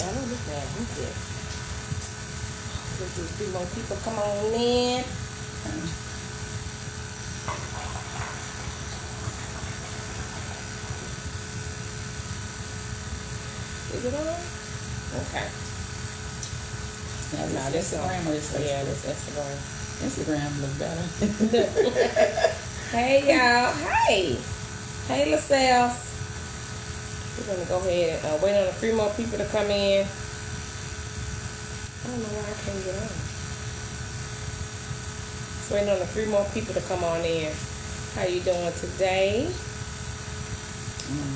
I don't look at him yet. Let's just see more people come on in. Is it on? Okay. Yeah, no, that's Instagram or this Facebook? Yeah, that's Instagram. Instagram look better. Hey, y'all. Hey. Hey, LaSalle. We're going to go ahead and wait on a few more people to come in. I don't know why I can't get on. So waiting on a few more people to come on in. How you doing today?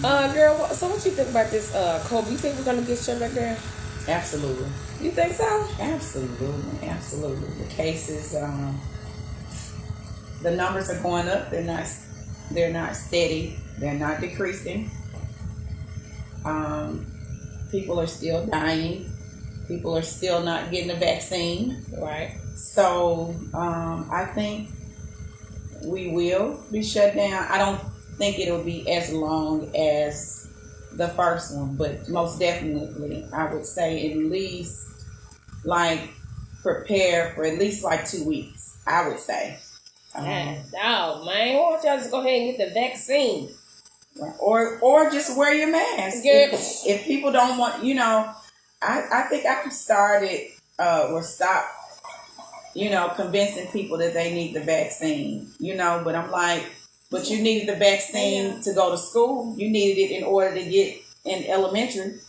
Girl, so what you think about this, Kobe? You think we're going to get shut back there? Absolutely. You think so? Absolutely. Absolutely. The cases, the numbers are going up. They're not steady. They're not decreasing. People are still dying. People are still not getting the vaccine. Right. So I think we will be shut down. I don't think it'll be as long as the first one, but most definitely I would say at least like prepare for at least like 2 weeks, I would say. No, man. Why don't y'all just go ahead and get the vaccine? Or just wear your mask. If people don't want, I think I've started or stopped, convincing people that they need the vaccine, but I'm like, but you needed the vaccine to go to school. You needed it in order to get in elementary.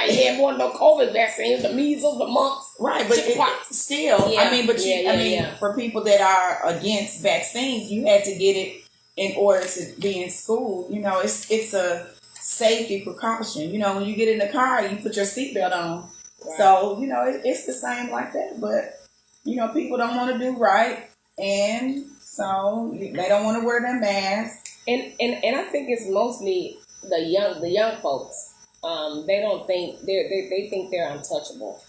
Yeah, more no COVID vaccines, the measles, the mumps, right? But still, yeah. For people that are against vaccines, you had to get it in order to be in school. It's a safety precaution. When you get in the car, you put your seatbelt on. Right. So it's the same like that. But people don't want to do right, and so they don't want to wear their masks. And I think it's mostly the young folks. They don't think they think they're untouchable.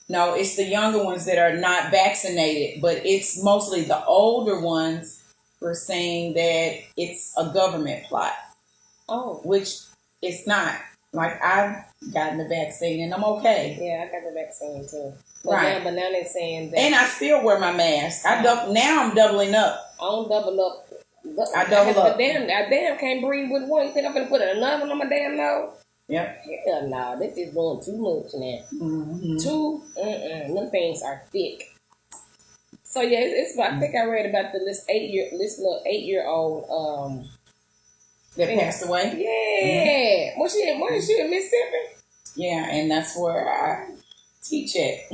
No, it's the younger ones that are not vaccinated, but it's mostly the older ones who are saying that it's a government plot. Oh, which it's not. Like, I've gotten the vaccine and I'm okay. Yeah, I got the vaccine too. But right. Now they're saying that. And I still wear my mask. Now I'm doubling up. I don't double up. I double up. I damn can't breathe with one. You think I'm gonna put another one on my damn nose? Yep. Hell no, this is doing too much now. Mm-hmm. Them things are thick. So yeah, I think I read about this little 8-year-old that passed away. Yeah. Mm-hmm. Was she in Mississippi? Yeah, and that's where I teach at.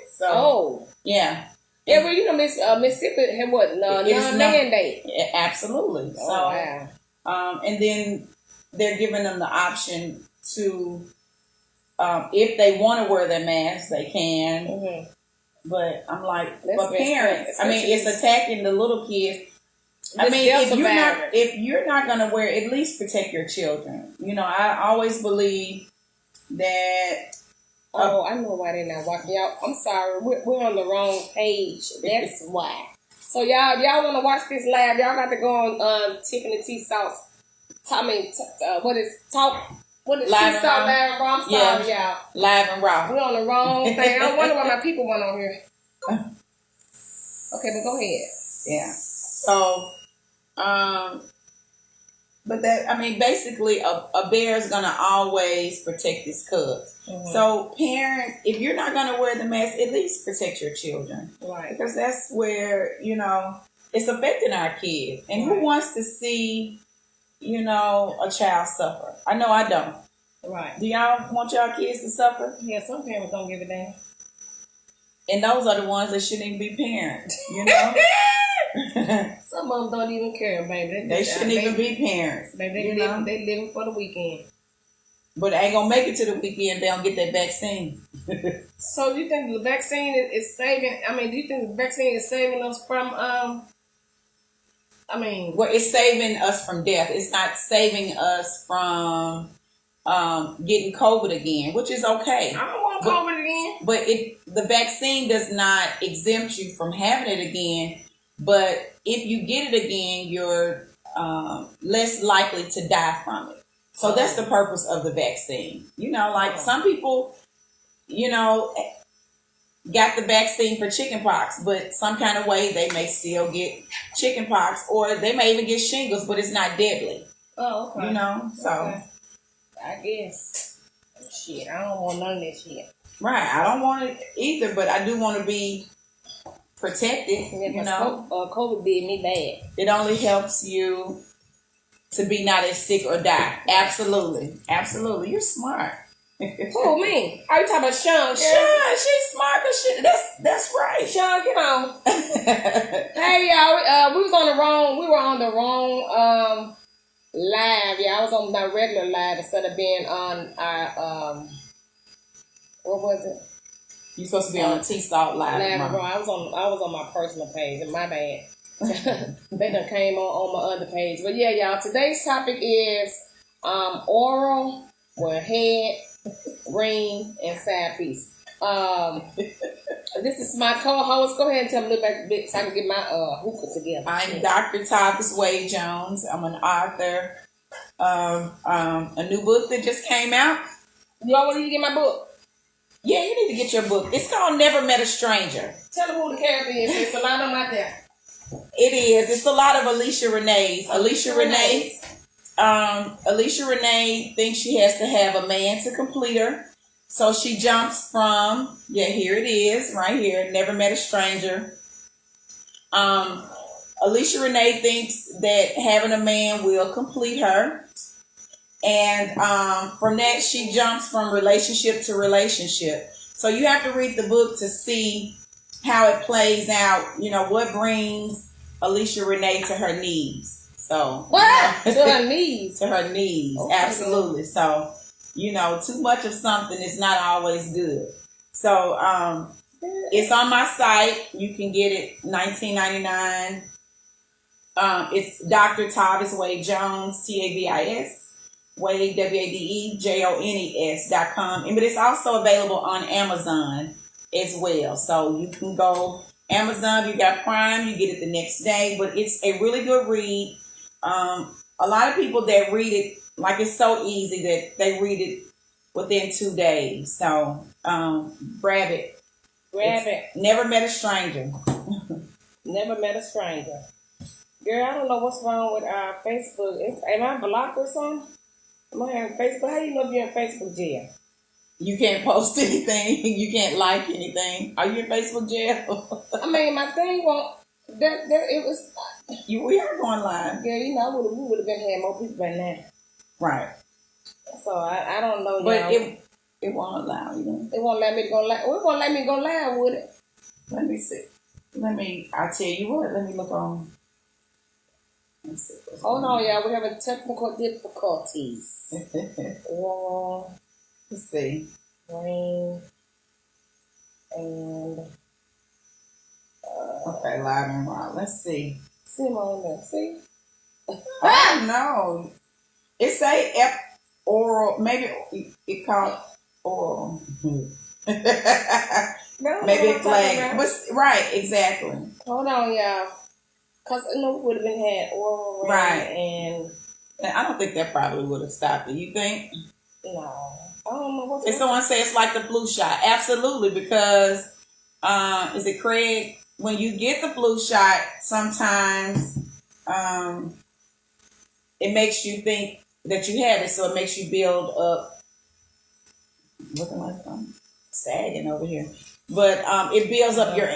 So. Oh. Yeah. Yeah, well, Mississippi had what? Non-mandate. Yeah, absolutely. Oh, so, wow. And then they're giving them the option to, if they want to wear their mask, they can. Mm-hmm. But I'm like, but parents, it's attacking the little kids. If you're not going to wear, at least protect your children. I always believe that. I know why they're not walking out. I'm sorry, we're on the wrong page. That's why. So y'all want to watch this live? Y'all got to go on Tiffany T. Sauce. What is Live and Raw? I'm sorry, y'all. Live and Raw. We're on the wrong thing. I wonder why my people went on here. Okay, but go ahead. Yeah. So, but basically, a bear is gonna always protect his cubs. Mm-hmm. So, parents, if you're not gonna wear the mask, at least protect your children, right? Because that's where it's affecting our kids. And who wants to see, a child suffer? I know I don't. Right? Do y'all want y'all kids to suffer? Yeah, some parents don't give a damn. And those are the ones that shouldn't even be parents. Some of them don't even care, baby. They shouldn't even be parents. Baby, they living for the weekend. But they ain't gonna make it to the weekend if they don't get that vaccine. So do you think the vaccine is saving? Do you think the vaccine is saving us from? Well, it's saving us from death. It's not saving us from getting COVID again, which is okay. I don't want COVID again. But the vaccine does not exempt you from having it again. But if you get it again, you're less likely to die from it. So that's the purpose of the vaccine. You know, like some people, you know, got the vaccine for chickenpox, but some kind of way they may still get chickenpox, or they may even get shingles, but it's not deadly. Oh, okay. You know, so I guess. Shit, I don't want none of this shit. Right, I don't want it either, but I do want to be protected. You know, COVID did me bad. It only helps you to be not as sick or die. Absolutely, absolutely. You're smart. Who, me? Are you talking about Sean? Sean, she's smart. That's right. Sean, get on. Hey, y'all. We were on the wrong live. Yeah, I was on my regular live instead of being on our what was it? You supposed to be on T-Salt live. I was on my personal page, and my bad. They done came on my other page. But yeah, y'all, today's topic is oral, head, ring, and side piece. This is my co-host. Go ahead and tell me a little bit so I can get my hookah together. I'm Dr. Tavis Wade Jones. I'm an author of a new book that just came out. You all want to get my book? Yeah, you need to get your book. It's called Never Met a Stranger. Tell them who the character is. There's a lot of them out there. It is. It's a lot of Alicia Renee's. Alicia Renee thinks she has to have a man to complete her. So she jumps from, here it is, right here, Never Met a Stranger. Alicia Renee thinks that having a man will complete her. And from that, she jumps from relationship to relationship. So you have to read the book to see how it plays out, you know, what brings Alicia Renee to her knees. So what? To her knees. To her knees. Okay. Absolutely. So, you know, too much of something is not always good. So it's on my site. You can get it $19.99. It's Dr. Tavis Wade Jones, Tavis. Wade, WadeJones.com. But it's also available on Amazon as well. So you can go Amazon, you got Prime, you get it the next day. But it's a really good read. A lot of people that read it, like it's so easy that they read it within 2 days. So grab it. Never Met a Stranger. Never Met a Stranger. Girl, I don't know what's wrong with our Facebook. Am I blocked or something? Am I on Facebook? How do you know if you're in Facebook jail? You can't post anything. You can't like anything. Are you in Facebook jail? I mean, my thing won't. It was. We are going live. Yeah, you know, we would have been had more people by now. Right. So I don't know. But it won't allow you. It won't let me go live. It won't let me go live with it. Let me see. I'll tell you what. Let me look on. Hold on, y'all. We're having technical difficulties. Let's see. Rain. And. Okay, live and raw. Let's see. See them on there. See? Oh, no. It say oral. Maybe it called oral. Maybe it flagged. Right, exactly. Hold on, y'all. Because I know it would have been had oral rain. Right. And I don't think that probably would have stopped it. You think? No. I don't know what's. If someone says it's like the flu shot, absolutely, because is it Craig? When you get the flu shot, sometimes it makes you think that you have it, so it makes you build up. Looking like I'm sagging over here, but it builds up your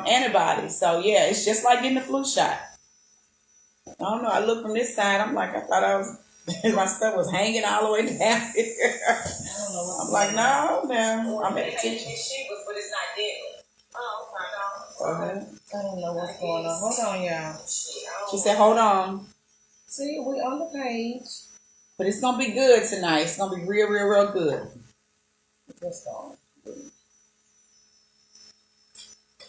antibodies. So yeah, it's just like getting the flu shot. I don't know. I look from this side. I'm like, I thought I was. My stuff was hanging all the way down here. I don't know. I'm like, no. I'm at attention. But it's not deadly. Oh, okay. I don't know what's going on. Hold on, y'all. She said, hold on. See, we on the page. But it's going to be good tonight. It's going to be real, real, real good. Let's go.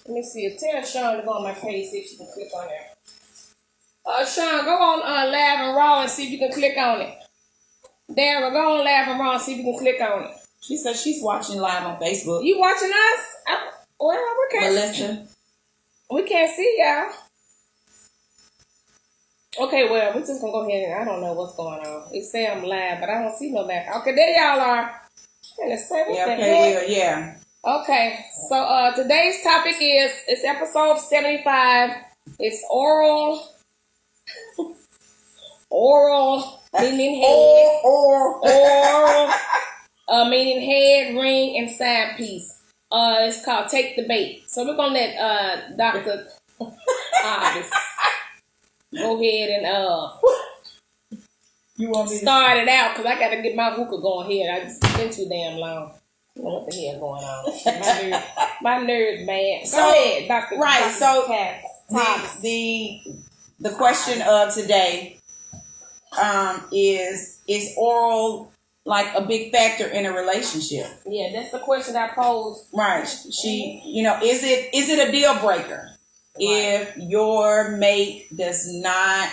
Let me see. Tell Sean to go on my page, see if she can click on there. Sean, go on Live and Raw and see if you can click on it. Dara, go on Live and Raw and see if you can click on it. She said she's watching live on Facebook. You watching us? Well, we can't. Melissa. We can't see y'all. Okay, well, we're just gonna go ahead and I don't know what's going on. It say I'm live, but I don't see no back. Okay, there y'all are. And say what the heck? Yeah. Okay, so today's topic is it's episode 75. It's oral meaning head, oral meaning head, ring, and side piece. It's called Take the Bait. So we're gonna let Dr. Obvious go ahead and you want me start it out because I gotta get my hookah going here. I just been too damn long. I don't know what the hell going on? My nerves bad. Go ahead, Dr. Right. Dr. So Cass. the question of today is oral like a big factor in a relationship? Yeah, that's the question I posed. Right. She, is it a deal breaker if your mate does not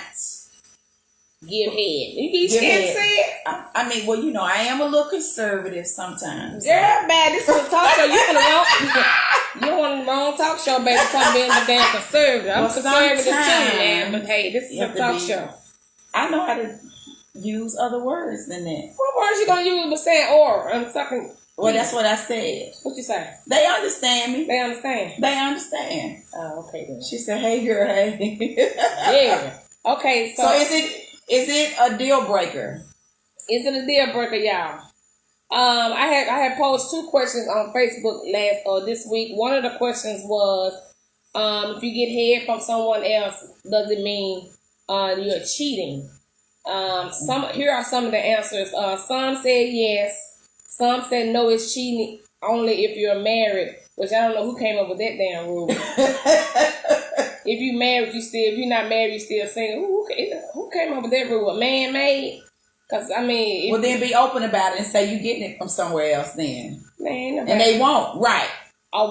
give head? You can't say it. I mean, well, I am a little conservative sometimes. Girl, man, this is a talk show. You on the wrong talk show, baby. Talking being a damn conservative. I'm conservative too, man. But hey, this is a talk show. I know how to use other words than that. What words you gonna use but saying or? I'm talking. Well, that's what I said. What you say? They understand me. They understand. They understand. Oh, okay then. She said, "Hey, girl, hey." Yeah. Okay, so is it a deal breaker? Is it a deal breaker, y'all? I had posed 2 questions on Facebook this week. One of the questions was, if you get head from someone else, does it mean you're cheating? Here are some of the answers. Some said yes. Some said no, it's cheating only if you're married, which I don't know who came up with that damn rule. If you married, if you're not married, you still single. Who came up with that rule? A man made? Because, I mean... Well, then be open about it and say you're getting it from somewhere else then. Man, and they won't. Right. A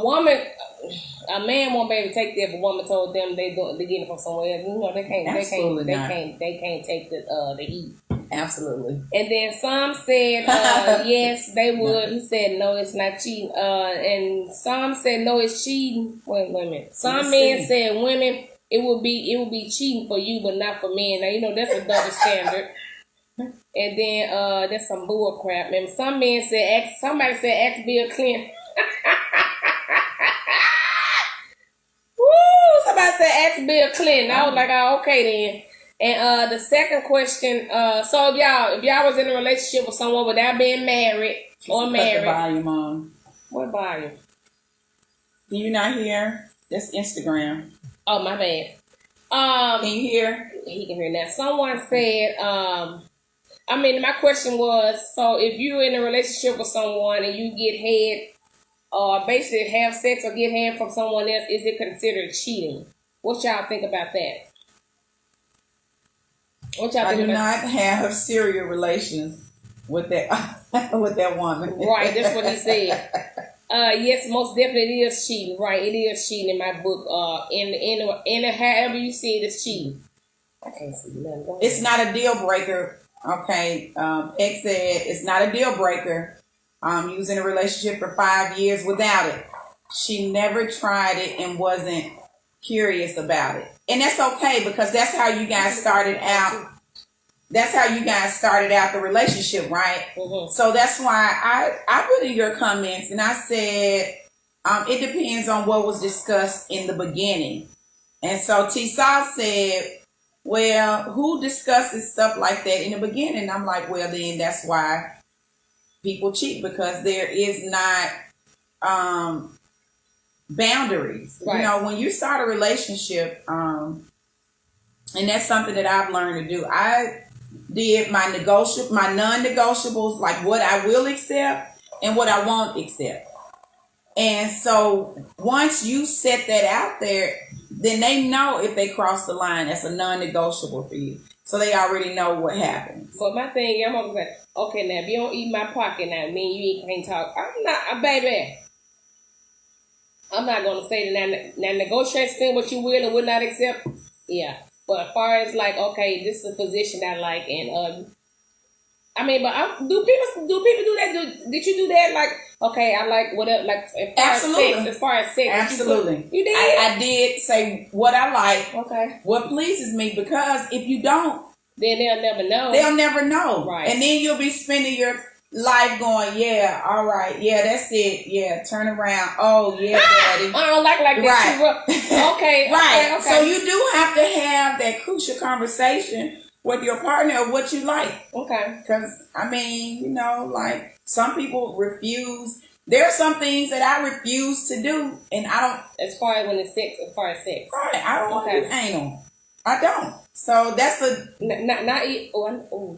man won't be able to take that if a woman told them they're getting it from somewhere else. They can't take the heat. Absolutely. And then some said yes, they would. He said no, it's not cheating. And some said no, it's cheating. Wait a minute. Some men said women it would be cheating for you, but not for men. Now that's a double standard. And then that's some bull crap. And some men said somebody said ask Bill Clinton. Woo! Somebody said ask Bill Clinton. I was like, oh, okay then. And the second question, so if y'all was in a relationship with someone without being married or married. Cut the volume on. What volume? Do you not hear? That's Instagram. Oh, my bad. Can you hear? He can hear now. Someone said, my question was, so if you're in a relationship with someone and you get head, or basically have sex or get head from someone else, is it considered cheating? What y'all think about that? I do not have serial relations with that woman. Right, that's what he said. Yes, most definitely it is cheating. Right, it is cheating in my book. In however you see it, it's cheating. I can't see nothing. It's not a deal breaker. Okay, X said it's not a deal breaker. You was in a relationship for 5 years without it. She never tried it and wasn't curious about it. And that's okay because that's how you guys started out. That's how you guys started out the relationship, right? Mm-hmm. So that's why I put in your comments and I said it depends on what was discussed in the beginning. And so T-Saw said, well, who discusses stuff like that in the beginning? I'm like, well, then that's why people cheat because there is not boundaries. Right. When you start a relationship, and that's something that I've learned to do. I did my non-negotiables, like what I will accept and what I won't accept. And so once you set that out there, then they know if they cross the line, that's a non-negotiable for you. So they already know what happens. But my thing, I'm gonna say, okay, now if you don't eat my pocket, now me and you can't talk. I'm not, baby. I'm not gonna say that. Now negotiate thing what you will and will not accept. Yeah, but as far as like, okay, this is a position I like, and I mean, but do people do that? Did you do that? Like, okay, I like whatever. Like, as far as sex, absolutely. You did. I did say what I like. Okay. What pleases me, because if you don't, then they'll never know. They'll never know. Right. And then you'll be spending your life going, yeah, all right, yeah, that's it, yeah, turn around, oh yeah, daddy. I don't like that. Right. Okay. Right. Okay. So you do have to have that crucial conversation with your partner of what you like. Okay. Because, I mean, you know, like, some people refuse. There are some things that I refuse to do, and I don't. As far as sex. Right. I don't want to do anal. I don't. So that's not eat.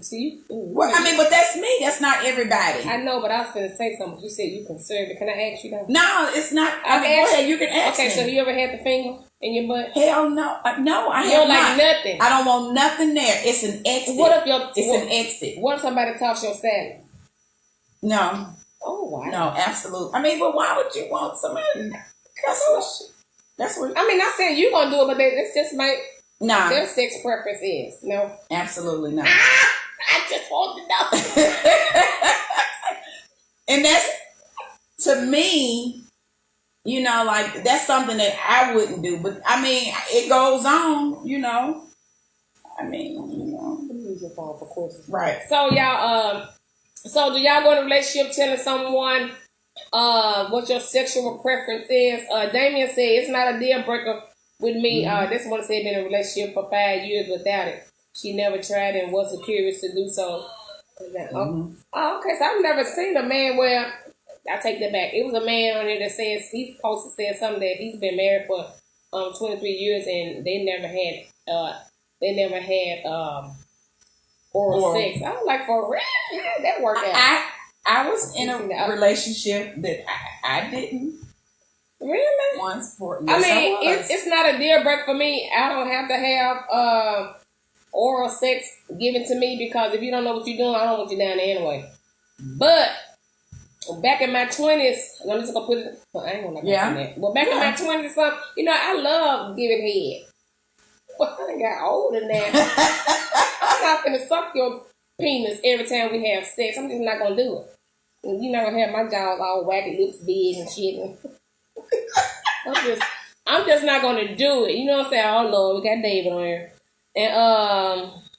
See. Well, I mean, but that's me. That's not everybody. I know, but I was going to say something. You said you conservative. Can I ask you that? No, it's not. I mean, go ahead. You can ask me. Okay, so you ever had the finger in your butt? Hell no. No, I you have don't not. like nothing. I don't want nothing there. It's an exit. It's an exit. What if somebody talks your salad? No. Oh, wow. No, absolutely. I mean, but why would you want somebody? That's what. I mean, not saying you're going to do it, but it's just like. Nah. Their sex preference is. No. Absolutely not. I just want to know. And that's, to me, you know, like, that's something that I wouldn't do. But, I mean, it goes on, you know. I mean, you know. Use your phone for questions. Right. So, y'all, so do y'all go in a relationship telling someone what your sexual preference is? Damien said it's not a deal breaker with me. This one said been in a relationship for 5 years without it. She never tried and wasn't curious to do so. Oh, okay. So I've never seen a man where, I take that back. It was a man on there that says, he posted said something that he's been married for 23 years and they never had oral sex. I was like, for real? Yeah, that worked out. I was in a relationship that I didn't. Really? Once for I mean, it's not a deal breaker for me. I don't have to have oral sex given to me because if you don't know what you're doing, I don't want you down there anyway. But back in my 20s, I'm just gonna put it. I ain't gonna that. But back in my 20s or something, you know, I love giving head. Well, I got older now. I'm not gonna suck your penis every time we have sex. I'm just not gonna do it. And you're not gonna have my jaws all wacky, lips big and shit. I'm just not gonna do it. You know what I'm saying? Oh Lord, we got David on here. And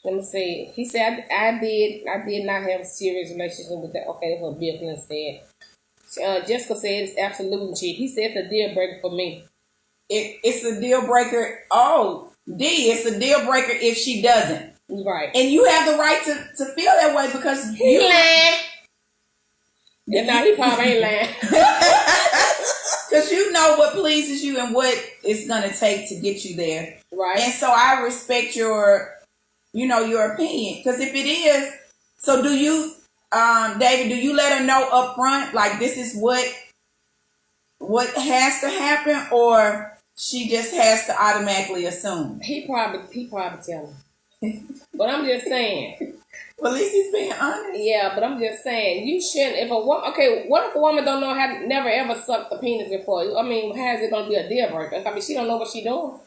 let me see. He said I did not have a serious relationship with that. Okay, that's what Bill Clinton said. Jessica said it's absolutely cheap. He said it's a deal breaker for me. It's a deal breaker. Oh, it's a deal breaker if she doesn't. Right. And you have the right to feel that way because he lying. No, he probably ain't lying. Because you know what pleases you and what it's going to take to get you there. Right. And so I respect your opinion. Because if it is, so do you, David, do you let her know up front, like this is what has to happen, or she just has to automatically assume? He probably tell her. But I'm just saying. Well, at least he's being honest. Yeah, but I'm just saying, you shouldn't. What if a woman don't know never ever sucked the penis before? I mean, how is it going to be a deal breaker? I mean, she don't know what she doing.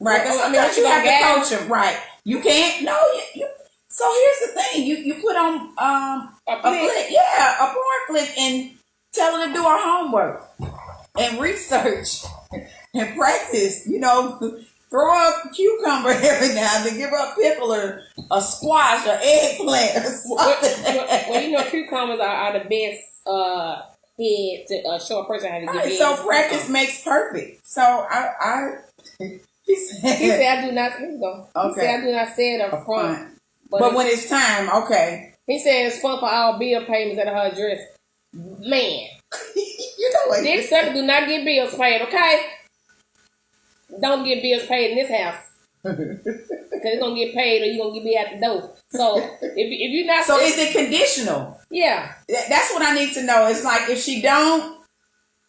Right. Because sometimes you have to coach her. Right. You can't. No. So here's the thing. You put on a flick. Yeah, a porn flick, and tell her to do her homework and research and practice. You know. Throw a cucumber every now and then. Give her a pickle or a squash or eggplant or something. Well, you know, cucumbers are the best head to show a person how to get head. So practice makes perfect. So he said I do not. Here we go. Okay. He said I do not say it up front. But when it's time, okay. He said it's fun for our bill payments at her address. Man, you know what? Dick sucker do not get bills paid. Okay. Don't get bills paid in this house. Because it's going to get paid or you're going to be at the door. So, if you're not... So, is it conditional? Yeah. That's what I need to know. It's like, if she don't,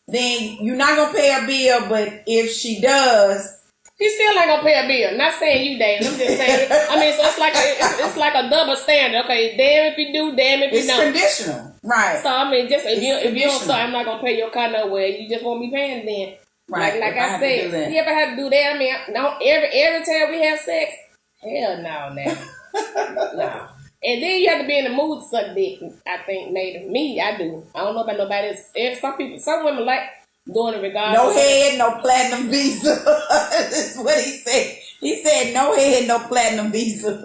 then you're not going to pay her bill. But if she does... He still ain't going to pay a bill. Not saying you, David. I'm just saying... I mean, so it's like a double standard. Okay, damn if you do, damn if you don't. It's conditional. Right. So, I mean, just if you don't say, I'm not going to pay your car nowhere, you just won't be paying then. Right. Like I said, you ever had to do that? I mean, every time we have sex, hell no. And then you have to be in the mood to suck dick. I think maybe me, I do. I don't know about nobody else. There's some people, some women like doing it regardless. No head, no platinum visa. That's what he said. He said no head, no platinum visa.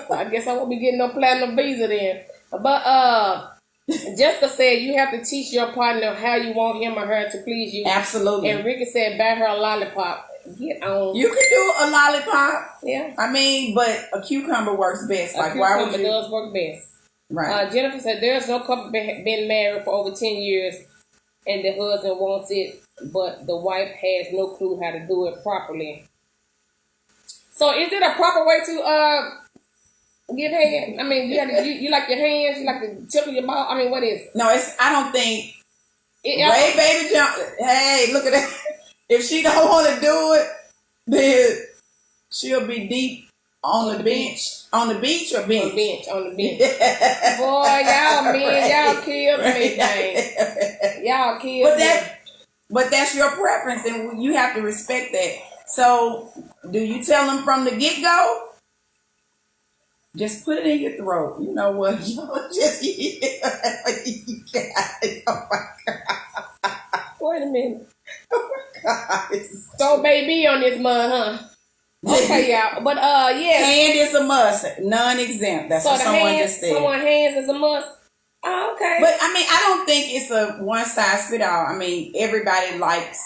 Well, I guess I won't be getting no platinum visa then. But Jessica said you have to teach your partner how you want him or her to please you. Absolutely. And Ricky said buy her a lollipop. Get on. You can do a lollipop. Yeah. I mean, but a cucumber works best. Like, why would you? Does work best. Right. Jennifer said there's no couple been married for over 10 years and the husband wants it, but the wife has no clue how to do it properly. So is it a proper way to give head? I mean, you like your hands, you like the tip of your mouth. I mean, what is it? No, I don't think. Ray Baby John. Hey, look at that. If she don't want to do it, then she'll be deep on the bench. On the beach or bench? On the bench. Boy, y'all men, y'all killed me, man. Y'all killed me. But that's your preference, and you have to respect that. So, do you tell them from the get-go? Just put it in your throat. You know what? Just oh my God. Wait a minute. Oh my God. So baby on this mud, huh? Okay, y'all. But yeah. Hand is a must. Non-exempt. That's so what someone just said. Someone hands is a must. Oh, okay. But I mean, I don't think it's a one size fit all. I mean, everybody likes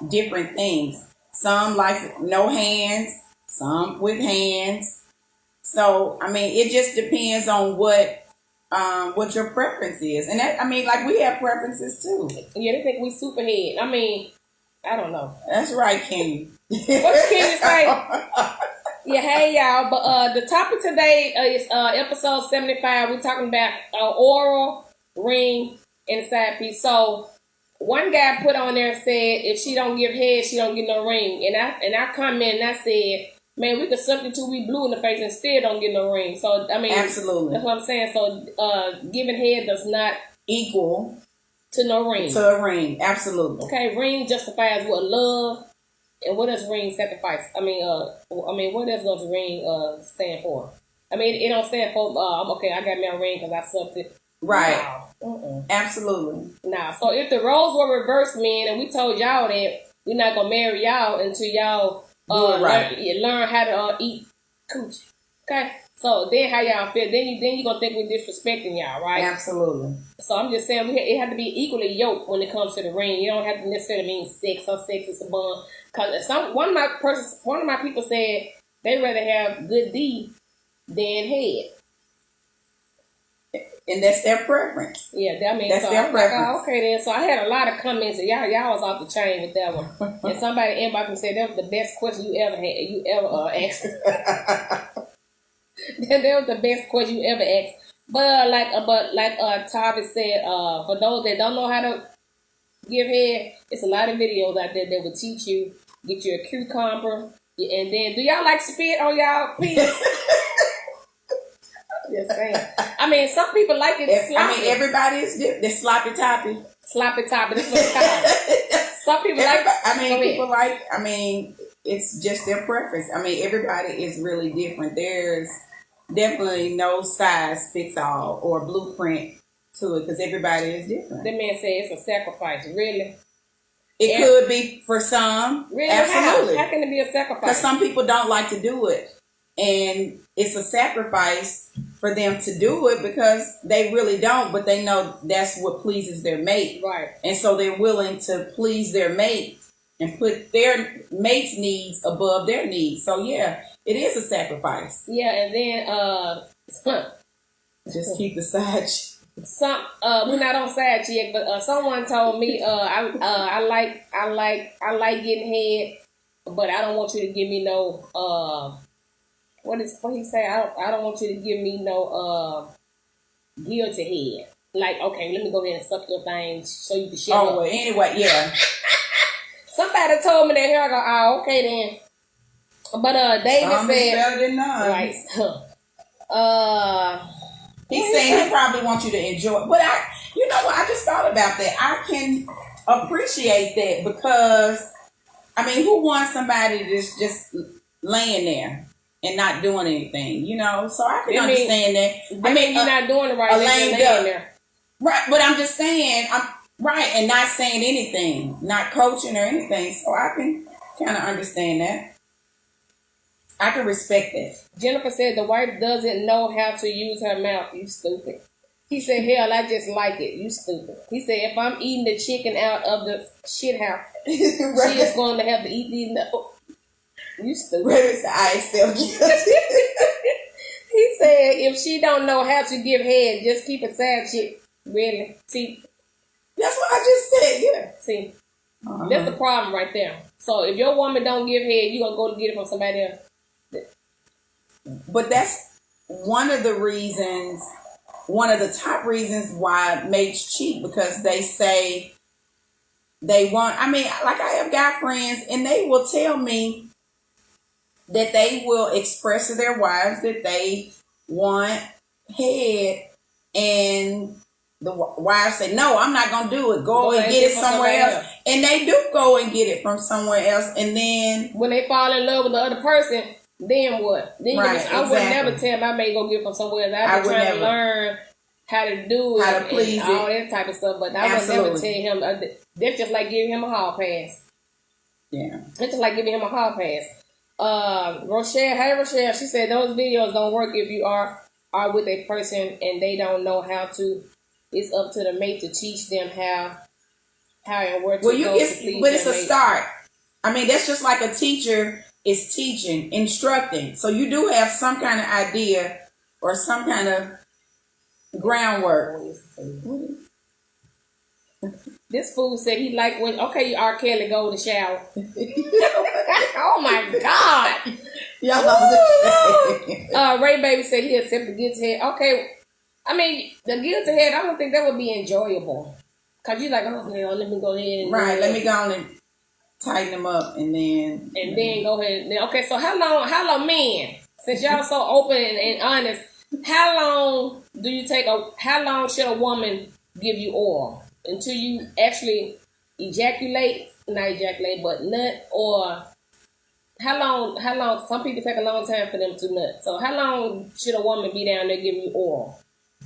different things. Some like no hands, some with hands. So I mean, it just depends on what your preference is. And that, I mean, like we have preferences too. Yeah, they think we superhead. I mean, I don't know. That's right, Kenny. What can you say? Yeah, hey y'all. But the topic today is episode 75. We're talking about oral, ring, and side piece. So one guy put on there and said if she don't give head, she don't get no ring. And I commented and I said, man, we could suck it till we blue in the face and still don't get no ring. So I mean, absolutely, that's what I'm saying. So giving head does not equal to no ring. To a ring, absolutely. Okay, ring justifies what love. And what does ring sacrifice? I mean, what does those ring stand for? I mean, it don't stand for. Okay, I got me a ring because I sucked it. Right. Absolutely. Nah. So if the roles were reversed, man, and we told y'all that we're not gonna marry y'all until y'all learn how to eat coochie. Okay. So then how y'all feel? Then you gonna think we're disrespecting y'all, right? Absolutely. So I'm just saying it have to be equally yoked when it comes to the ring. You don't have to necessarily mean sex or sex is a bond. Cause one of my people said they rather have good D than head. And that's their preference. Yeah, that means that's their preference. Like, oh, okay then. So I had a lot of comments and y'all was off the chain with that one. And somebody inboxed and said that was the best question you ever asked. That was the best question you ever asked. But like Tavi said, for those that don't know how to give head, it's a lot of videos out there that will teach you. Get you a cucumber, and then do y'all like spit on y'all penis? Just saying. I mean, some people like it sloppy. I mean, everybody is different. They're sloppy toppy. Sloppy toppy. That's what it's called. Some people like. I mean, people like. I mean, it's just their preference. I mean, everybody is really different. There's definitely no size fits all or blueprint to it because everybody is different. The man said it's a sacrifice. Really? It could be for some. Really? Absolutely. How can it be a sacrifice? Because some people don't like to do it. And it's a sacrifice for them to do it because they really don't, but they know that's what pleases their mate. Right. And so they're willing to please their mate and put their mate's needs above their needs. So yeah, it is a sacrifice. Yeah, and then just keep the side. We're not on side yet, but someone told me I like getting head, but I don't want you to give me no what he say? I don't want you to give me no guilty head. Like, okay, let me go ahead and suck your thing so you can share. Oh, well, anyway, yeah. Somebody told me that here. I go, oh, okay then. But David Some said, is better than none. Right. He's saying he probably wants you to enjoy. But you know what? I just thought about that. I can appreciate that because, I mean, who wants somebody that's just laying there and not doing anything, you know. So I can That understand that. I mean, you're not doing the right thing. lame You're laying duck. there. Right, but I'm just saying, I'm right, and not saying anything, not coaching or anything. So I can kind of understand that. I can respect that. Jennifer said the wife doesn't know how to use her mouth. You stupid. He said, hell, I just like it. You stupid. He said, if I'm eating the chicken out of the shit house, she is going to have to eat these nuts. You stupid. I accept you. He said, if she don't know how to give head, just keep a side chick. Really? See? That's what I just said, yeah. See? That's the problem right there. So if your woman don't give head, you going to go to get it from somebody else. But that's one of the top reasons why mates cheat, because they say they want, I mean, like I have guy friends and they will tell me that they will express to their wives that they want head, and the wives say, no, I'm not going to do it. Go and get it somewhere else. And they do go and get it from somewhere else. And then when they fall in love with the other person, then what? Then right, I would never tell my mate go get it from somewhere else. I've been trying to learn how to do it, how to please and all that type of stuff. But I would never tell him. That's just like giving him a hall pass. Yeah. That's just like giving him a hall pass. Rochelle, hey Rochelle, she said those videos don't work if you are with a person and they don't know how to. It's up to the mate to teach them how and where to go to please but it's a mate. start. I mean, that's just like a teacher is teaching, instructing. So you do have some kind of idea or some kind of groundwork. This fool said he like when R. Kelly go to shower. Oh my God! Y'all Ray Baby said he accepted guilty head. Okay, I mean the guilty head. I don't think that would be enjoyable. Cause you like, oh hell, let me go ahead. And let me go on and tighten them up, and then go ahead. Okay, so how long, men? Since y'all so open and honest, how long do you take? How long should a woman give you oral until you actually ejaculate? Not ejaculate, but nut, or how long? Some people take a long time for them to nut. So how long should a woman be down there giving you oral?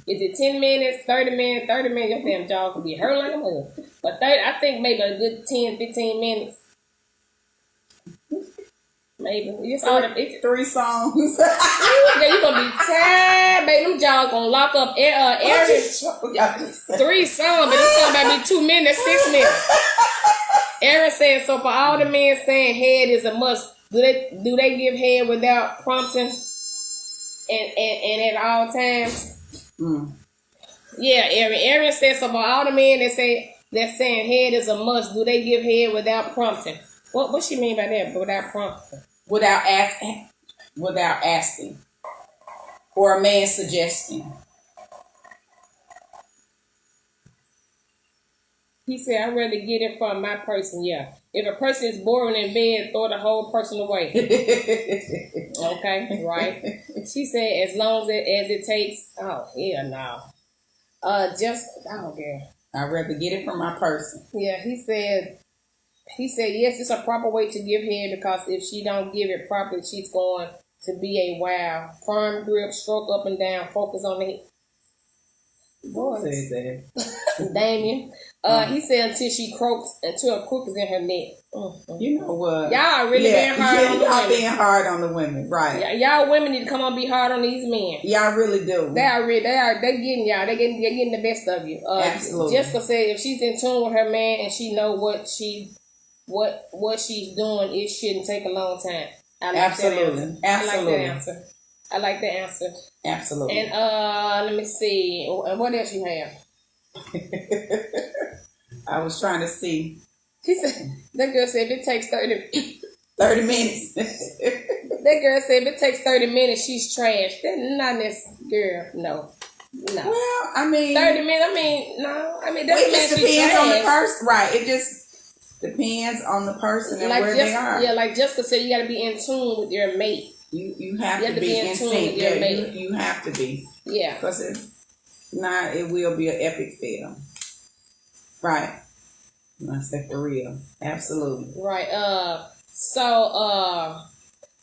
Is it 10 minutes, 30 minutes? 30 minutes, your damn jaw can be hurt like a mother. But I think maybe a good 10, 15 minutes. Maybe. It's 3 songs. Yeah, you gonna be tired, baby. Them jaws gonna lock up. 3 songs, but this song might be 2 minutes, 6 minutes. Aaron said, so for all the men saying head is a must, do they give head without prompting and at all times? Yeah, Aaron said, so for all the men that saying head is a must, do they give head without prompting? What she mean by that? Without prompting? Without asking. Or a man suggesting. He said, I'd rather get it from my person, yeah. If a person is boring in bed, throw the whole person away. Okay, right. She said, as long as it takes, oh, hell no. I don't care. I'd rather get it from my person. Yeah, he said, yes, it's a proper way to give head because if she don't give it properly, she's going to be a wow. Firm grip, stroke up and down, focus on the Boy. Damien. He said until a crook is in her neck. You know what? Y'all really being hard on the women. Y'all being hard on the women, right? Y'all women need to come on and be hard on these men. Y'all really do. They getting y'all. They getting the best of you. Absolutely. Jessica said if she's in tune with her man and she know what she's doing, it shouldn't take a long time. Absolutely. I like that answer. Absolutely. And let me see. What else you have? I was trying to see. He said that girl said if it takes 30 minutes. That girl said if it takes 30 minutes, she's trash. That's not this girl. No. Well, I mean 30 minutes. No. That it just depends on the person, right? It just depends on the person and where they are. Yeah, like Jessica said, you got to be in tune with your mate. You have to be in sync. Yeah, you have to be. Yeah. Because if not, it will be an epic fail. Right. I said for real. Absolutely. Right. So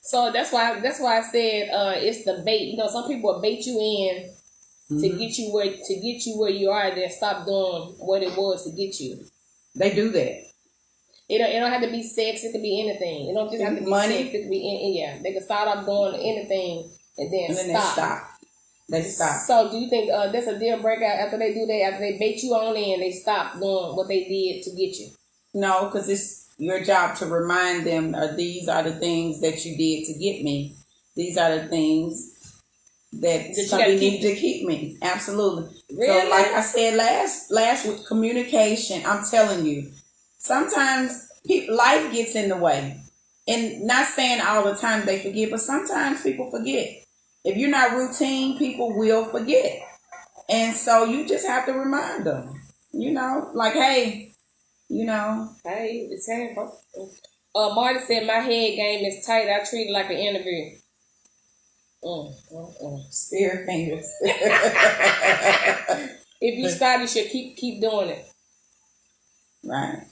So that's why I said it's the bait. You know, some people will bait you in to get you where you are, then stop doing what it was to get you. They do that. It don't have to be sex. It could be anything. It don't just have to be money. Sex. It could be yeah. They can start off doing anything and then stop. They stop. So do you think that's a deal breaker after they do that? After they bait you on in, they stop doing what they did to get you? No, because it's your job to remind them these are the things that you did to get me. These are the things that somebody need to keep me. Absolutely. Really? So like I said last with communication, I'm telling you, sometimes life gets in the way. And not saying all the time they forget, but sometimes people forget. If you're not routine, people will forget. And so you just have to remind them, you know, like, hey, you know. Hey, it's saying, Marty said, my head game is tight. I treat it like an interview. Spirit fingers. If you start, you should keep doing it. Right.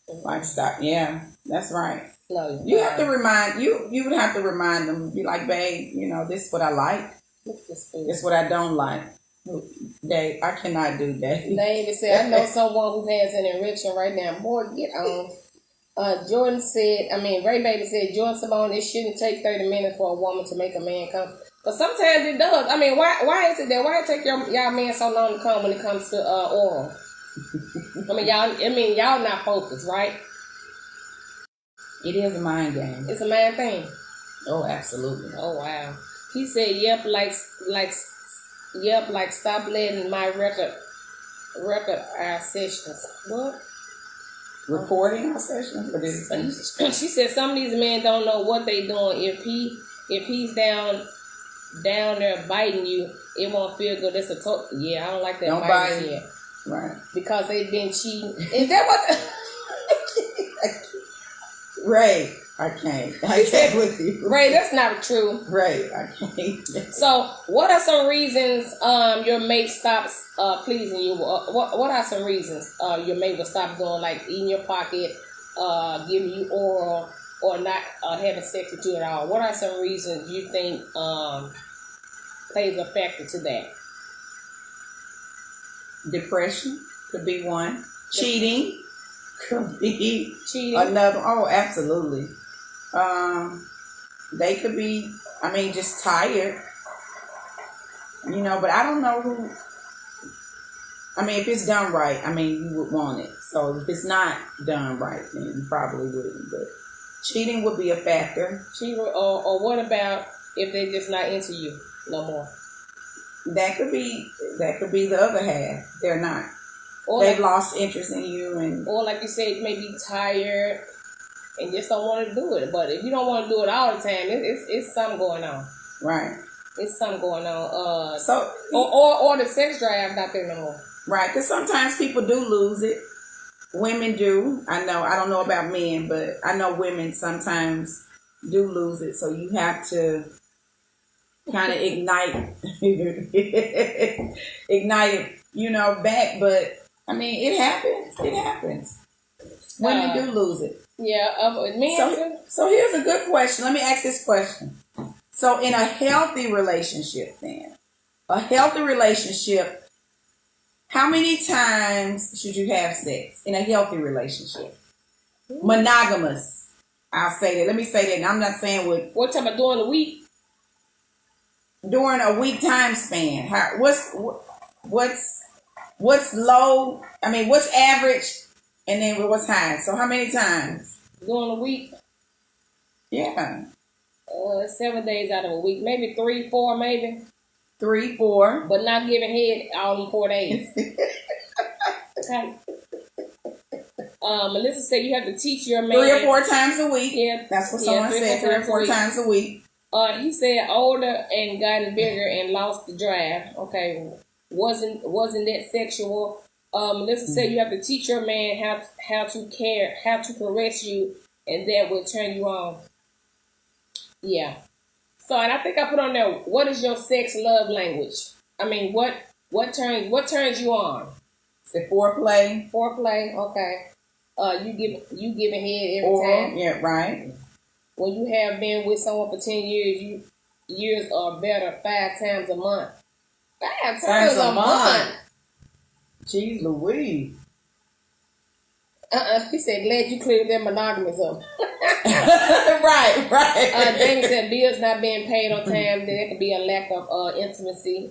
Like stop. Yeah, that's right. No, you have to remind you would have to remind them, be like, babe, you know, this is what I like. This is what I don't like. Dave, I cannot do that. David said, I know someone who has an erection right now. Boy, get on. Jordan said, Ray Baby said, Jordan Simone, it shouldn't take 30 minutes for a woman to make a man come. But sometimes it does. Why is it that? Why it take y'all men so long to come when it comes to oral? Y'all not focused, right? It is a mind game. It's a mind thing. Oh, absolutely. Oh, wow. He said, yep, like stop letting my record our sessions. What? Recording our sessions? What is it? She said some of these men don't know what they doing. If he's down there biting you, it won't feel good. That's a yeah, I don't like that. Don't bite yet. Right. Because they've been cheating. Is that what? Ray, I can't with you. Ray, that's not true. Ray, I can't. So, what are some reasons your mate stops pleasing you? What are some reasons your mate will stop doing, like eating your pocket, giving you oral, or not having sex with you at all? What are some reasons you think plays a factor to that? Depression could be one. Cheating could be another. Oh, absolutely. They could be, just tired. You know, but I don't know who. If it's done right, you would want it. So if it's not done right, then you probably wouldn't. But cheating would be a factor. Cheating, or what about if they're just not into you no more? That could be the other half. They're not. Or they've lost interest in you, or like you said, you may be tired and just don't want to do it. But if you don't want to do it all the time, it's something going on. Right. It's something going on. Or the sex drive not there no more. Right, because sometimes people do lose it. Women do. I don't know about men, but I know women sometimes do lose it. So you have to kind of ignite it, back. But it happens. It happens. Women do lose it. Yeah, men. So here's a good question. Let me ask this question. So in a healthy relationship, how many times should you have sex in a healthy relationship? Monogamous. I'll say that. Let me say that. And I'm not saying what time of during the week? During a week time span. What's low? What's average? And then what's high? So how many times? During the week? Yeah. 7 days out of a week. Maybe 3, 4, maybe. 3, 4. But not giving head all in 4 days. Okay. Melissa said you have to teach your man 3 or 4 times a week. Yeah. That's what someone said, 3 or 4 times a week. He said older and gotten bigger and lost the drive. Okay. Wasn't that sexual? Melissa said you have to teach your man how to care, how to caress you, and that will turn you on. Yeah. So, and I think I put on there, what is your sex love language? What turns you on? Is it foreplay? Foreplay, okay. You giving head every time? Yeah, right. when you have been with someone for 10 years, years or better 5 times a month. 5 times a month. Jeez Louise. He said, glad you cleared that monogamous up. right. Damon said bills not being paid on time. There could be a lack of intimacy.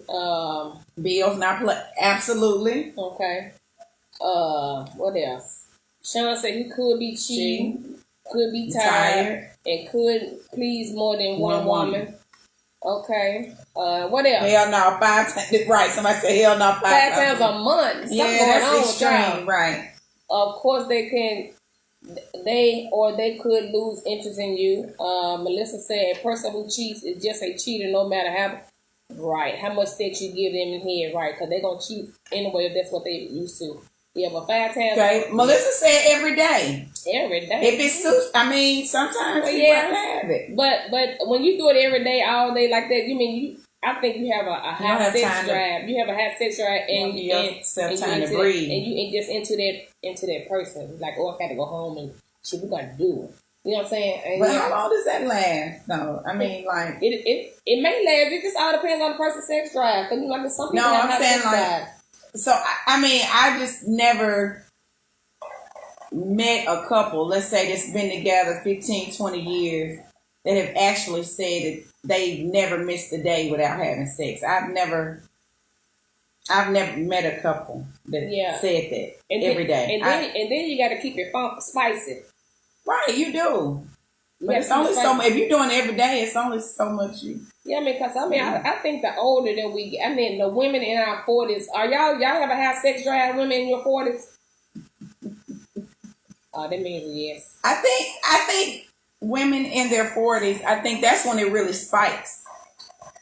Bills not absolutely. Okay. What else? Sean said he could be cheating, could be tired, and could please more than one woman. Okay. What else? Hell no, 5 times. Right. Somebody said hell no, 5 times a month. Something that's extreme. Right. Of course, they could lose interest in you. Melissa said, a person who cheats is just a cheater, no matter how much sex you give them in here, right? Because they're gonna cheat anyway if that's what they used to. Yeah, but 5 times. Okay. Melissa said every day. Every day. If it's sometimes you have it. But when you do it every day, all day like that, I think you have a high sex drive. You have a high sex drive, and you time to breathe, and you just into that person. Like, I got to go home and shit. We got to do it. You know what I'm saying? But how long does that last? No, I mean, like it may last. It just all depends on the person's sex drive. Because like some people have high sex drive. So I just never met a couple. Let's say that's been together 15, 20 years that have actually said that they've never missed a day without having sex. I've never met a couple that said that every day. And then you got to keep your funk spicy. Right, you do. But it's only so much. If you're doing it every day, it's only so much you. Yeah, I think the older that we get, the women in our 40s, y'all have a high sex drive, women in your 40s? Oh, that means yes. I think women in their 40s, I think that's when it really spikes.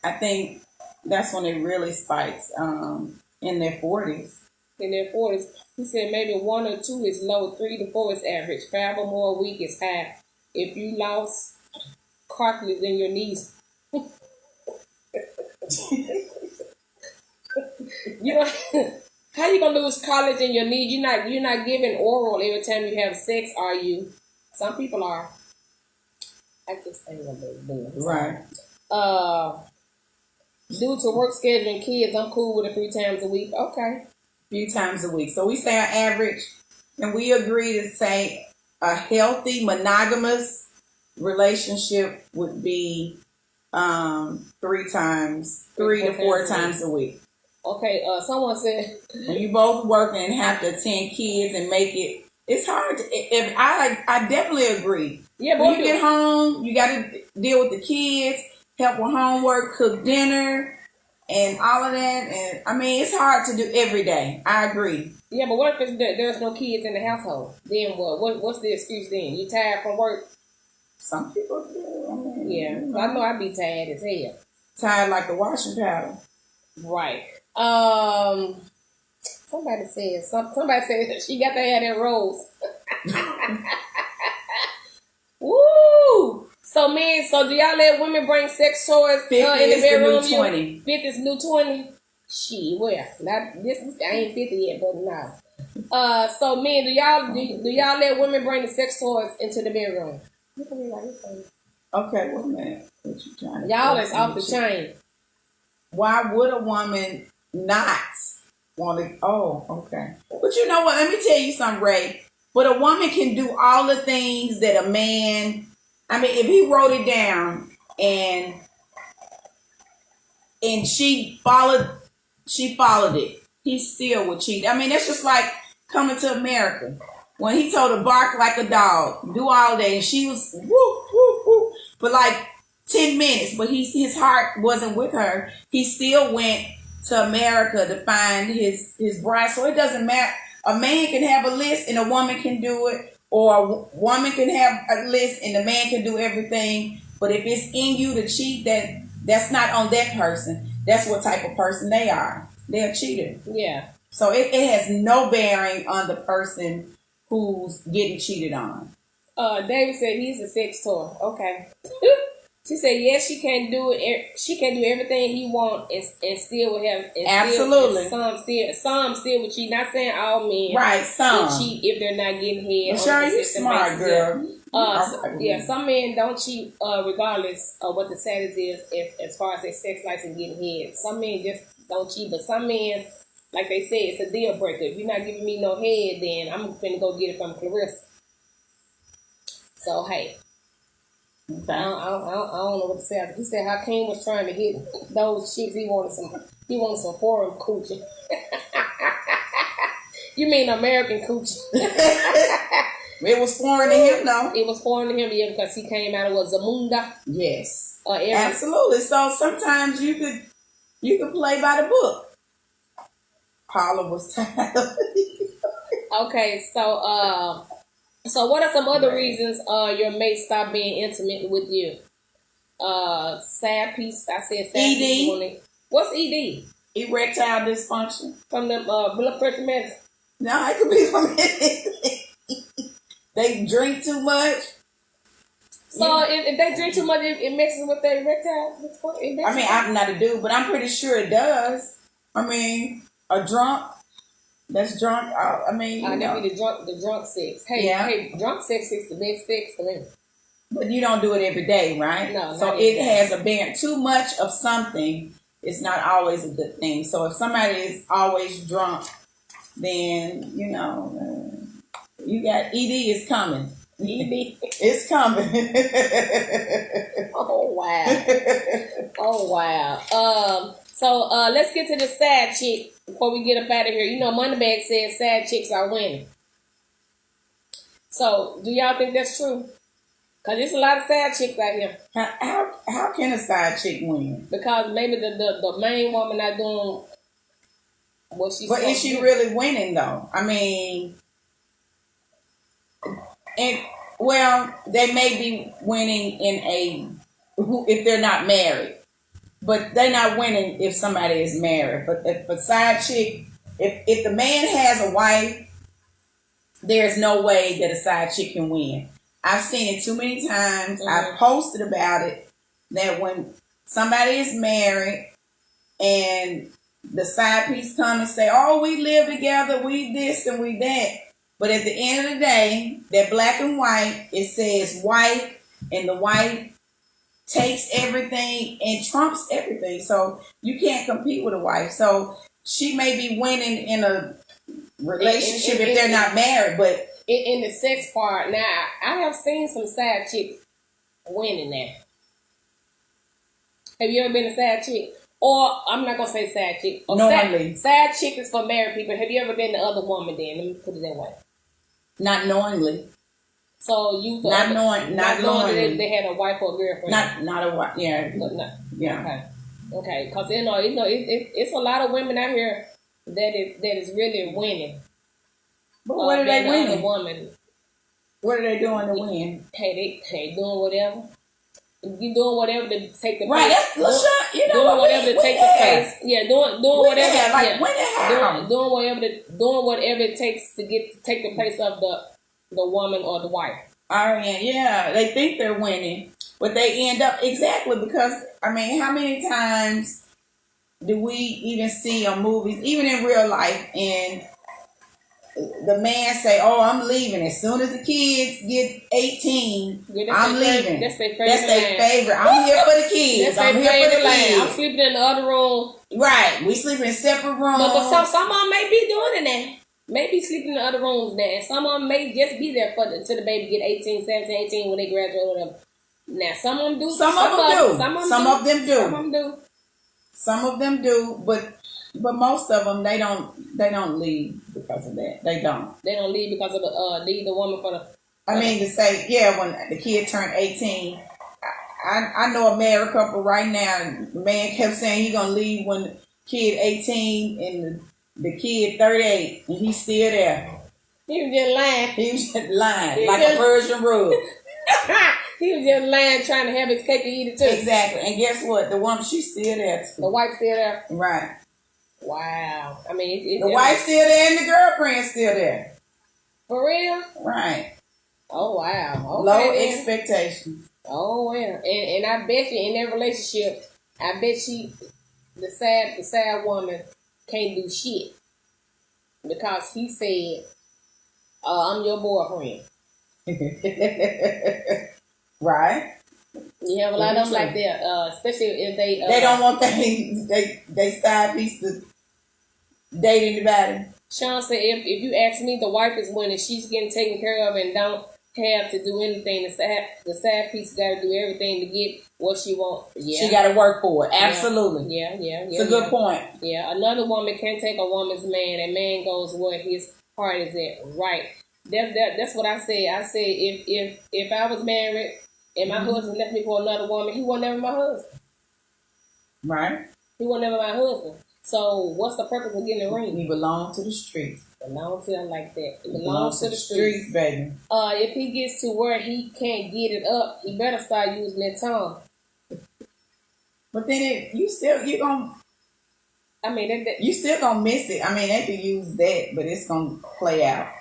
I think that's when it really spikes in their 40s. In their 40s. He said maybe 1 or 2 is low, 3 to 4 is average, 5 or more a week is high. If you lost cartilage in your knees, how you gonna lose cartilage in your knee? You're not giving oral every time you have sex, are you? Some people are. I just think what they're doing. Right. Due to work schedule and kids, I'm cool with it 3 times a week. Okay. 3 times a week. So we say on average, and we agree to say a healthy monogamous relationship would be 3 to 4 times a week. Okay, someone said when you both working and have to attend kids and make it, it's hard to. If I definitely agree. Yeah, when you get home, you got to deal with the kids, help with homework, cook dinner, and all of that. And it's hard to do every day. I agree. Yeah, but what if there's no kids in the household? Then what? What's the excuse then? You tired from work? Some people do. Yeah, I know I'd be tired as hell. Tired like the washing powder. Right. Somebody said she got to have that rose. Woo! So do y'all let women bring sex toys in the bedroom? 50 is the new 20. 50 is the new 20? Shit, well, not this. I ain't 50 yet, but no. So men, do y'all let women bring the sex toys into the bedroom? Okay, well, man, what you trying to? Y'all is off the chain. Why would a woman not want to? Oh, okay. But you know what? Let me tell you something, Ray. But a woman can do all the things that a man. If he wrote it down and she followed it, he still would cheat. That's just like Coming to America. When he told her bark like a dog, do all day, and she was woo, woo, woo, for like 10 minutes, but his heart wasn't with her. He still went to America to find his bride. So it doesn't matter. A man can have a list and a woman can do it, or a woman can have a list and the man can do everything. But if it's in you to cheat, that's not on that person. That's what type of person they are. They're a cheater. Yeah. So it has no bearing on the person who's getting cheated on. David said he's a sex toy. Okay. She said, yes, she can do it. She can do everything he wants and still would have. And Absolutely. Some still would cheat. Not saying all men. Right, some. Would cheat if they're not getting head. Sure, you smart, girl. Yeah, some men don't cheat regardless of what the status is as far as their sex life and getting head. Some men just don't cheat, but some men, like they say, it's a deal breaker. If you're not giving me no head, then I'm finna go get it from Clarissa. So, hey. Okay. I don't know what to say. He said Hakeem was trying to hit those chicks. He wanted some foreign coochie. You mean American coochie? It was foreign to him, though. It was foreign to him, yeah, because he came out of Zamunda. Yes. Absolutely. So sometimes you could play by the book. Paula was tired. Okay, so what are some other reasons your mate stopped being intimate with you? Sad piece. I said sad piece. What's ED? Erectile dysfunction. From the blood pressure medicine. No, it could be from anything. They drink too much. So if they drink too much, it mixes with their erectile dysfunction. I mean, I'm not a dude, but I'm pretty sure it does. I mean, a drunk. That's drunk. I mean, that be the drunk sex. Hey, drunk sex is the best sex for me. But you don't do it every day, right? No. So it has a bearing. Too much of something is not always a good thing. So if somebody is always drunk, then you got ED is coming. ED is coming. Oh wow. So let's get to the sad chick before we get up out of here. You know, Moneybag says sad chicks are winning. So, do y'all think that's true? Because there's a lot of sad chicks out here. How can a side chick win? Because maybe the main woman not doing what she's But is she really winning, though? I mean, they may be winning if they're not married. But they're not winning if somebody is married. But if a side chick, if the man has a wife, there's no way that a side chick can win. I've seen it too many times. Mm-hmm. I've posted about it, that when somebody is married and the side piece come and say, oh, we live together, we this and we that. But at the end of the day, that black and white, it says wife, and the wife takes everything and trumps everything. So you can't compete with a wife. So she may be winning in a relationship if they're not married, but in the sex part, now I have seen some sad chicks winning that. Have you ever been a sad chick? Or I'm not gonna say sad chick. Knowingly. Sad chick is for married people. Have you ever been the other woman then? Let me put it that way. Not knowingly. So you not knowing they had a wife or a girlfriend. Not a wife. Yeah. Yeah. Okay. Because it's a lot of women out here that is really winning. But what are they winning? Woman. What are they doing to win? Hey, they doing whatever. You doing whatever to take the place. Right. That's LaShawn. Doing whatever to take the place. Yeah. Doing whatever. Like when it happened. Doing whatever it takes to take the place of the woman or the wife. Yeah, they think they're winning, but they end up exactly because, I mean, how many times do we even see on movies, even in real life, and the man say, oh, I'm leaving. As soon as the kids get 18, I'm leaving. That's their favorite. I'm here for the kids. I'm here for the kids. I'm sleeping in the other room. Right. We sleep in separate rooms. But some of them may be doing that. Maybe sleeping in the other rooms there. And some of them may just be there until the baby get 18, 17, 18 when they graduate or whatever. Now, some of them do. Some of them do. Some of them do. But most of them, they don't leave because of that. They don't. They don't leave because of leave the woman for the. I mean to say, when the kid turned 18, I know a married couple right now. The man kept saying he's gonna leave when the kid 18 and the kid 38, and he's still there. He was just lying. Like a Persian rug. He was just lying, trying to have his cake and eat it too. Exactly. And guess what? The woman, she's still there too. The wife's still there. Right. Wow. I mean, the wife's still there and the girlfriend's still there. For real? Right. Oh wow. Okay, low expectations. Oh yeah, and I bet you in that relationship, I bet you the sad woman can't do shit because he said, "I'm your boyfriend." Right. You have a lot of them like that, especially if they don't want they side piece to date anybody. Sean said, if you ask me, the wife is winning. She's getting taken care of and don't have to do anything. The sad piece got to do everything to get what she wants. Yeah. She got to work for it. Absolutely. Yeah. It's a good point. Yeah. Another woman can't take a woman's man, and man goes where his heart is at. Right. That's what I said. I said if I was married and my husband left me for another woman, he was never my husband. Right. He was never my husband. So what's the purpose of getting a ring? He belongs to the streets. Belongs to them like that. He belongs to the streets, baby. If he gets to where he can't get it up, he better start using that tongue. But then you still gonna miss it. I mean, they could use that, but it's gonna play out.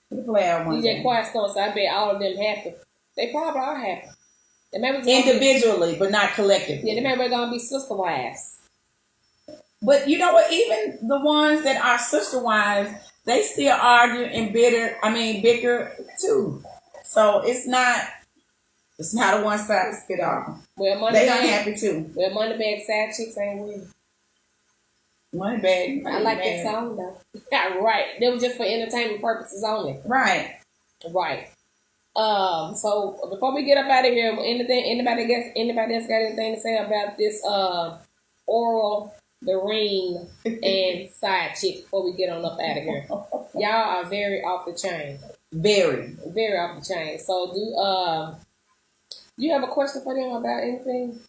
It'll play out one day. DJ Quiet Storm, so I bet all of them happy. They probably are happy. Individually, but not collectively. Yeah, they maybe gonna be sister wives. But you know what? Even the ones that are sister wives, they still argue and bicker too. So it's not a one size fit all. Well, they unhappy too. Well, money bag sad chicks ain't winning. Money bag. I like that song though. Yeah, right. That was just for entertainment purposes only. Right. Right. So before we get up out of here, anybody else got anything to say about this oral, the ring, and side chick before we get on up out of here? Y'all are very off the chain. Very. Very off the chain. So do you have a question for them about anything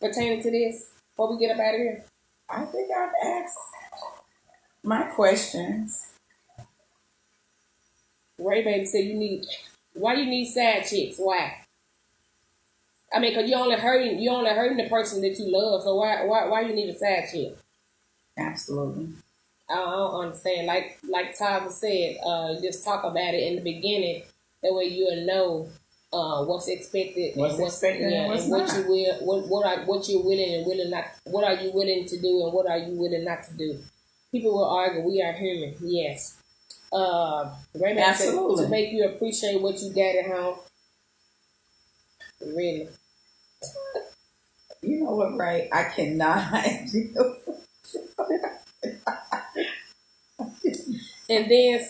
pertaining to this before we get up out of here? I think I've asked my questions. Ray Baby said why you need side chicks? Why? I mean, cause you only hurting the person that you love. So why you need a side chick? Absolutely. I don't understand. Like Tyler said, just talk about it in the beginning. That way you'll know what's expected, and what you're willing and willing not. What are you willing to do and what are you willing not to do? People will argue. We are human. Yes. Absolutely. To make you appreciate what you got at home. Really. You know what, Ray? I cannot. And then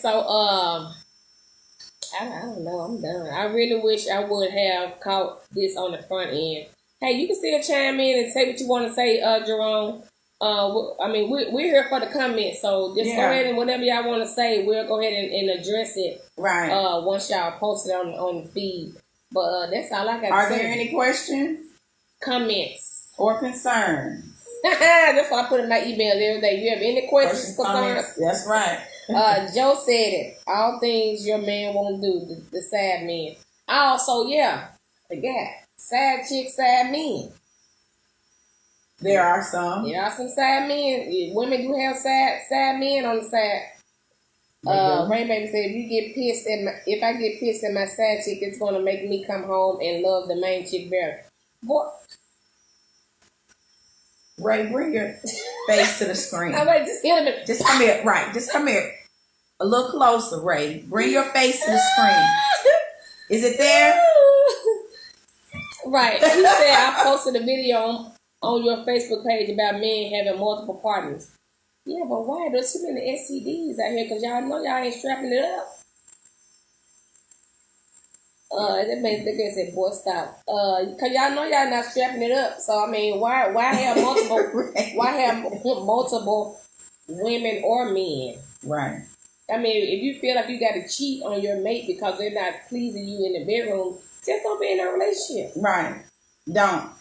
I don't know. I'm done. I really wish I would have caught this on the front end. Hey, you can still chime in and say what you want to say, Jerome. I mean, we're here for the comments, so just go ahead and whatever y'all want to say, we'll go ahead and address it. Right. Once y'all post it on the feed. But that's all I got to say. Are there any questions? Comments. Or concerns? That's what I put in my email the other day. You have any questions, concerns? That's right. Joe said it. All things your man won't do, the sad men. Also, forget. Sad chicks, sad men. There are some. There are some sad men. Women do have sad men on the side. Rain Baby said, if I get pissed at my sad chick, it's gonna make me come home and love the main chick better. Boy, Ray, bring your face to the screen. I'm like, just hit him. Just come here. Right, just come here. A little closer, Ray. Bring your face to the screen. Is it there? Right. He said I posted a video on your Facebook page about men having multiple partners. Yeah, but why? There's too many STDs out here because y'all know y'all ain't strapping it up. That makes the guy say, boy, stop. Because y'all know y'all not strapping it up. So, I mean, why have multiple, why have multiple women or men? Right. I mean, if you feel like you got to cheat on your mate because they're not pleasing you in the bedroom, just don't be in a relationship. Right. Don't.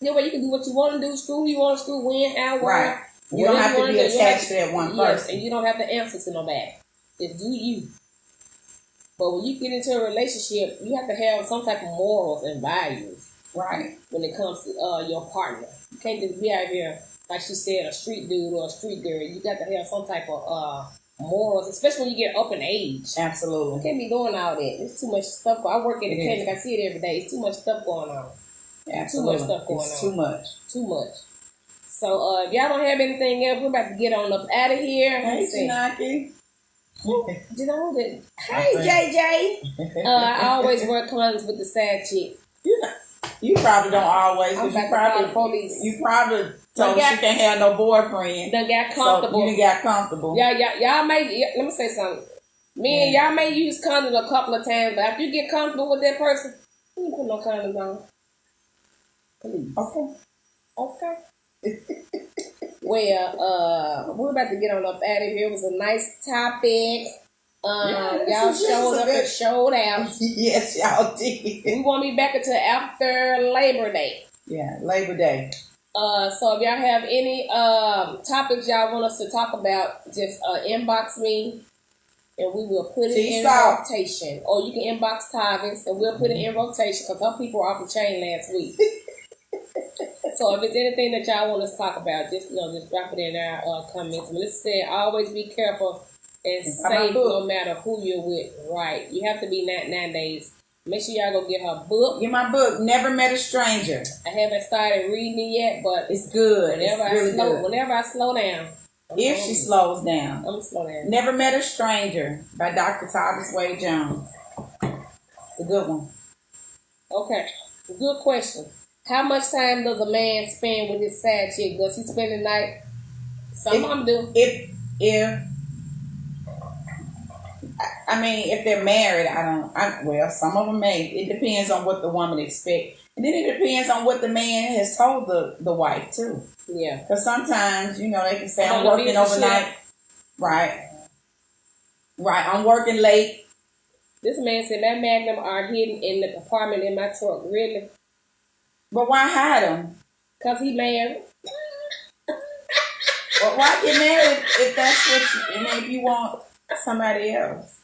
You know, you can do what you want to do, school you want to school, when, how, where. Right. You don't have to be attached to that one person. Yes, and you don't have to answer to nobody. Just do you. But when you get into a relationship, you have to have some type of morals and values. Right. When it comes to your partner. You can't just be out here, like she said, a street dude or a street girl. You got to have some type of morals, especially when you get up in age. You Absolutely. can't be doing all that. There's too much stuff. I work in the clinic. I see it every day. It's too much stuff going on. Absolutely. Too much stuff going It's on. too much. Too much. So if y'all don't have anything else, we're about to get on up out of here. Hey, Janaki. You know that? Hey, JJ. I always wear condoms with the sad chick. You probably don't always, I'm because you about to call probably the police. you probably told she can't have no boyfriend. Done got comfortable. So you done got comfortable. Y'all may let me say something. Me and y'all may use condoms a couple of times, but after you get comfortable with that person, you ain't put no condoms on. Please. Okay. Well, we're about to get on up out of here. It was a nice topic. Y'all showed up and showed out. Yes, y'all did. We won't be back until after Labor Day. Yeah, Labor Day. So if y'all have any topics y'all want us to talk about, just inbox me and we will put it in rotation. Or you can inbox Tavis and we'll put it in rotation because some people were off the chain last week. So if it's anything that y'all want us to talk about, just just drop it in our comments. And let's say always be careful and safe no matter who you're with. Right. You have to be 9 days. Make sure y'all go get her book. Get my book, Never Met a Stranger. I haven't started reading it yet, but it's good. Whenever I slow down. If she slows down. I'm going to slow down. Never Met a Stranger by Dr. Tavis Wade Jones. It's a good one. Okay. Good question. How much time does a man spend with his side chick? Does he spend the night? Some of them do. If they're married, well, some of them may. It depends on what the woman expects. And then it depends on what the man has told the wife, too. Yeah. Because sometimes, they can say, I'm working overnight. Right. I'm working late. This man said, my Magnum are hidden in the compartment in my truck. Really? But why hide them? Because he married. Well, why get married if that's what if you want somebody else?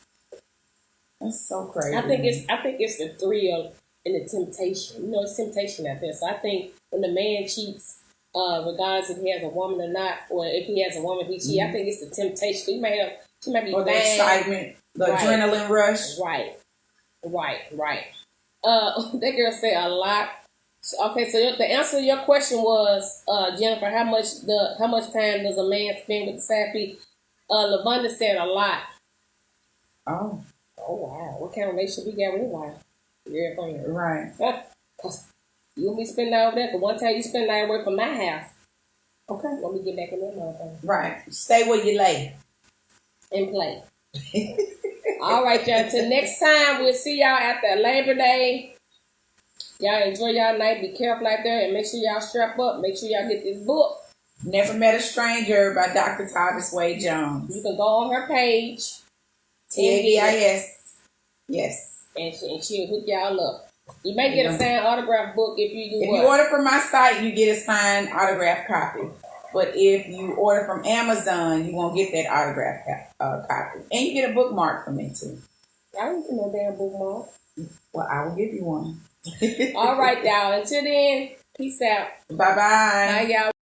That's so crazy. I think it's the thrill and the temptation. It's temptation out there. So I think when the man cheats, regardless if he has a woman or not, or if he has a woman he cheats, I think it's the temptation. She might be or the excitement, the adrenaline rush. Right. That girl said a lot. Okay, so the answer to your question was, Jennifer, how much time does a man spend with the side piece? LaVonda said a lot. Oh wow! What kind of relationship you got with his wife? You're from here, right? You gonna be spending over there? Cause one time you spend that away from my house. Okay, let me get back in that motherfucker. Right, stay where you lay and play. All right, y'all. Until next time, we'll see y'all after Labor Day. Y'all enjoy y'all night. Be careful out there and make sure y'all strap up. Make sure y'all get this book. Never Met a Stranger by Dr. Tavis Wade Jones. You can go on her page. TAVIS. Yes. And she'll hook y'all up. You may get a signed autograph book if you do. If you order from my site, you get a signed autograph copy. But if you order from Amazon, you won't get that autograph copy. And you get a bookmark from me too. I don't get no damn bookmark. Well, I will give you one. All right, y'all. Until then, peace out. Bye-bye. Bye, y'all.